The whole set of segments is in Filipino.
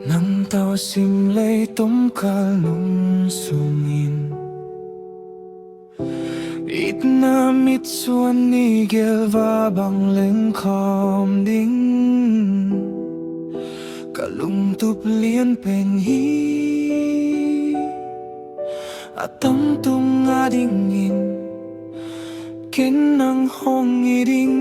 Nang tawa simlay tumkalong sungin Itnamit suan nigel vabang lengkom ding Kalung tuplian penhi Atang tung adingin Kenang hong iding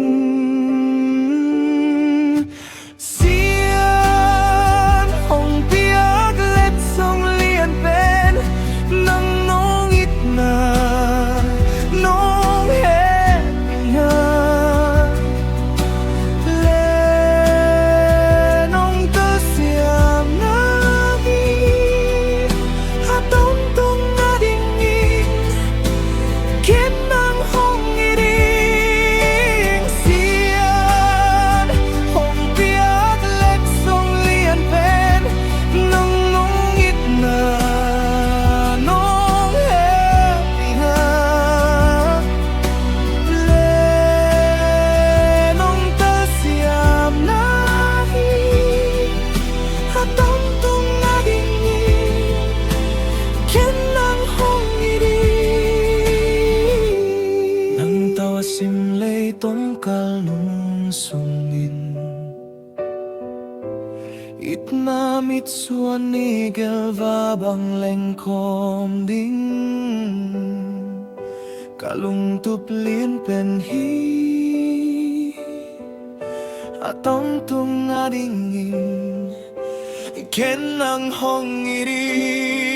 Simlay tongkalong sungin Itnamit suan nigel vabang lengkom ding Kalung tuplin penhi Atong tung adingin Kenang hong iri